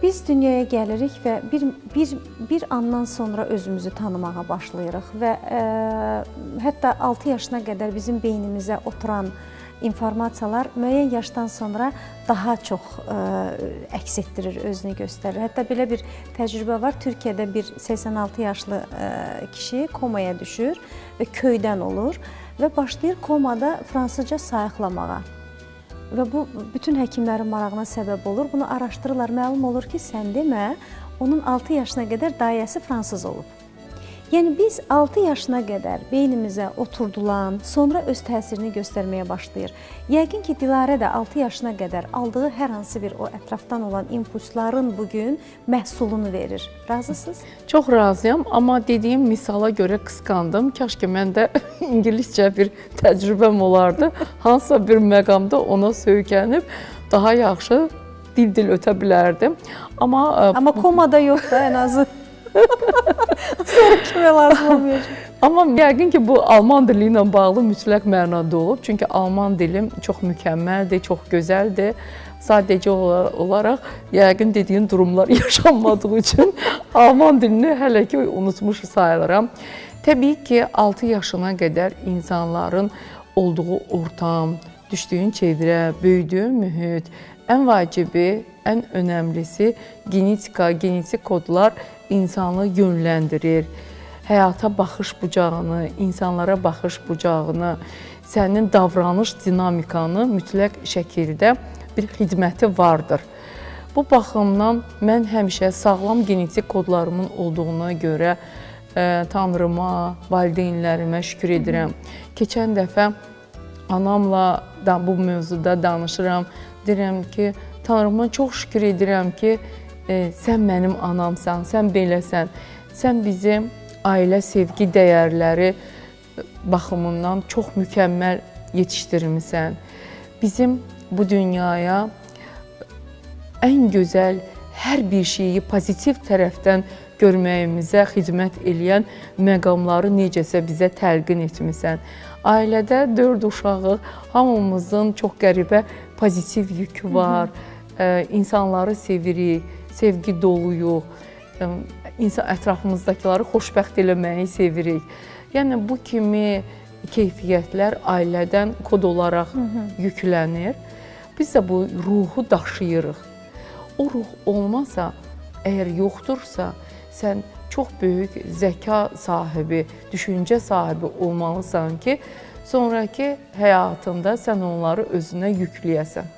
Biz dünyaya gəlirik və bir andan sonra özümüzü tanımağa başlayırıq və hətta 6 yaşına qədər bizim beynimizə oturan informasiyalar müəyyən yaşdan sonra daha çox əks etdirir, özünü göstərir. Hətta belə bir təcrübə var. Türkiyədə bir 86 yaşlı kişi komaya düşür və köydən olur və başlayır komada fransızca sayıqlamağa. Və bu, bütün həkimlərin marağına səbəb olur. Bunu araşdırırlar, məlum olur ki, sən demə, onun 6 yaşına qədər dayəsi fransız olub. Yəni, biz 6 yaşına qədər beynimizə oturdulan, sonra öz təsirini göstərməyə başlayır. Yəqin ki, Dilarə də 6 yaşına qədər aldığı hər hansı bir o ətrafdan olan impulsların bugün məhsulunu verir. Razısınız? Çox razıyam, amma dediyim misala görə qısqandım. Kaş ki, mən də ingiliscə bir təcrübəm olardı. Hansısa bir məqamda ona söykənib, daha yaxşı dil ötə bilərdim. Amma komada yox da, ən azı. Sonra kimə lazım olmayacaq. Amma yəqin ki, bu Alman dili ilə bağlı mütləq mənada olub. Çünki Alman dilim çox mükəmməldir, çox gözəldir. Sadəcə olaraq, yəqin dediyin durumlar yaşanmadığı üçün Alman dilini hələ ki unutmuş sayılıram. Təbii ki, 6 yaşına qədər insanların olduğu ortam, düşdüyün çevrə, böyüdüyün mühit, ən vacibi, ən önəmlisi genetik kodlar insanı yönləndirir. Həyata baxış bucağını, insanlara baxış bucağını, sənin davranış dinamikanı mütləq şəkildə bir xidməti vardır. Bu baxımdan mən həmişə sağlam genetik kodlarımın olduğuna görə Tanrıma, valideynlərimə şükür edirəm. Keçən dəfə anamla da bu mövzuda danışıram. Deyirəm ki, Tanrıma çox şükür edirəm ki, sən mənim anamsan, sən beləsən. Sən bizim ailə sevgi dəyərləri baxımından çox mükəmməl yetişdirmisən. Bizim bu dünyaya ən gözəl hər bir şeyi pozitiv tərəfdən görməyimizə xidmət eləyən məqamları necəsə bizə təlqin etmisən. Ailədə 4 uşağıq, hamımızın çox qəribə pozitiv yükü var. İnsanları sevirik, sevgi doluyuq, ətrafımızdakiları xoşbəxt eləməyi sevirik. Yəni, bu kimi keyfiyyətlər ailədən kod olaraq yüklənir. Biz də bu ruhu daşıyırıq. O ruh olmasa, əgər yoxdursa, sən çox böyük zəka sahibi, düşüncə sahibi olmalısan ki, sonraki həyatında sən onları özünə yükləyəsən.